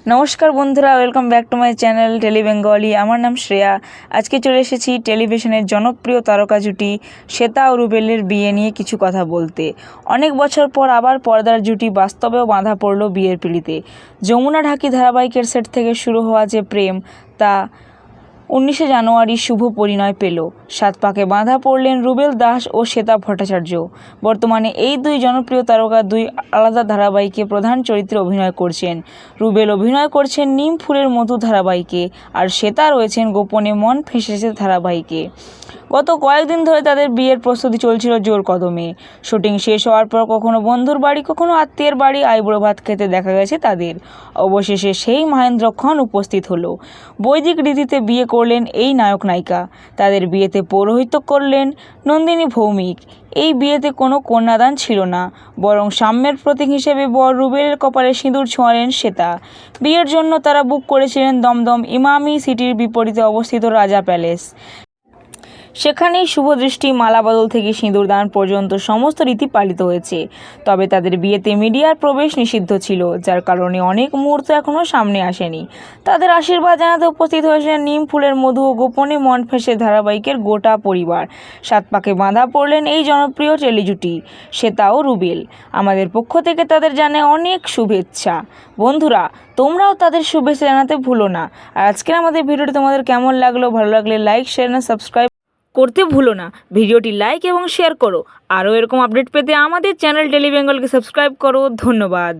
নমস্কার বন্ধুরা, welcome back to my channel Tele Bengali. আমার নাম শ্রেয়া। আজকে চলে এসেছি টেলিভিশনের জনপ্রিয় তারকা জুটি শ্বেতা ও রুবেলের বিয়ে নিয়ে কিছু কথা বলতে। অনেক বছর পর আবার পর্দার জুটি বাস্তবেও বাঁধা পড়ল বিয়ের পিঁড়িতে। যমুনা ঢাকি ধারাবাহিকের সেট থেকে শুরু হওয়া যে প্রেম, তা 19শে জানুয়ারি শুভ পরিণয় পেল। সাত পাকে বাঁধা পড়লেন রুবেল দাস ও শ্বেতা ভট্টাচার্য। বর্তমানে এই দুই জনপ্রিয় তারকা দুই আলাদা ধারাবাহিকে প্রধান চরিত্রে অভিনয় করছেন। রুবেল অভিনয় করছেন নিম ফুলের মধু ধারাবাহিকে, আর শ্বেতা রয়েছেন গোপনে মন ফেঁসেছে ধারাবাহিকে। গত কয়েকদিন ধরে তাদের বিয়ের প্রস্তুতি চলছিল জোর কদমে। শুটিং শেষ হওয়ার পর কখনো বন্ধুর বাড়ি, কখনো আত্মীয়ের বাড়ি আইবুড়ো ভাত খেতে দেখা গেছে তাদের। অবশেষে সেই মহেন্দ্রক্ষণ উপস্থিত হলো। বৈদিক রীতিতে বিয়ে করলেন এই নায়ক নায়িকা। তাদের বিয়েতে পৌরোহিত্য করলেন নন্দিনী ভৌমিক। এই বিয়েতে কোনো কন্যাদান ছিল না, বরং সাম্যের প্রতীক হিসেবে বর রুবেলের কপালে সিঁদুর ছোঁয়ালেন শ্বেতা। বিয়ের জন্য তারা বুক করেছিলেন দমদম ইমামি সিটির বিপরীতে অবস্থিত রাজা প্যালেস। সেখানেই শুভদৃষ্টি, মালা বদল থেকে সিঁদুরদান পর্যন্ত সমস্ত রীতি পালিত হয়েছে। তবে তাদের বিয়েতে মিডিয়ার প্রবেশ নিষিদ্ধ ছিল, যার কারণে অনেক মুহূর্ত এখনও সামনে আসেনি। তাদের আশীর্বাদ জানাতে উপস্থিত হয়েছিলেন নিম ফুলের মধু ও গোপনে মন ফেঁসে ধারাবাহিকের গোটা পরিবার। সাত পাকে বাঁধা পড়লেন এই জনপ্রিয় টেলিজুটি শ্বেতা ও রুবেল। আমাদের পক্ষ থেকে তাদের জানায় অনেক শুভেচ্ছা। বন্ধুরা, তোমরাও তাদের শুভেচ্ছা জানাতে ভুলো না। আর আজকের আমাদের ভিডিওটি তোমাদের কেমন লাগলো? ভালো লাগলে লাইক, শেয়ার না সাবস্ক্রাইব করতে ভুলো না। ভিডিওটি লাইক এবং শেয়ার করো। আরও এরকম আপডেট পেতে আমাদের চ্যানেল টেলি বেঙ্গলকে সাবস্ক্রাইব করো। ধন্যবাদ।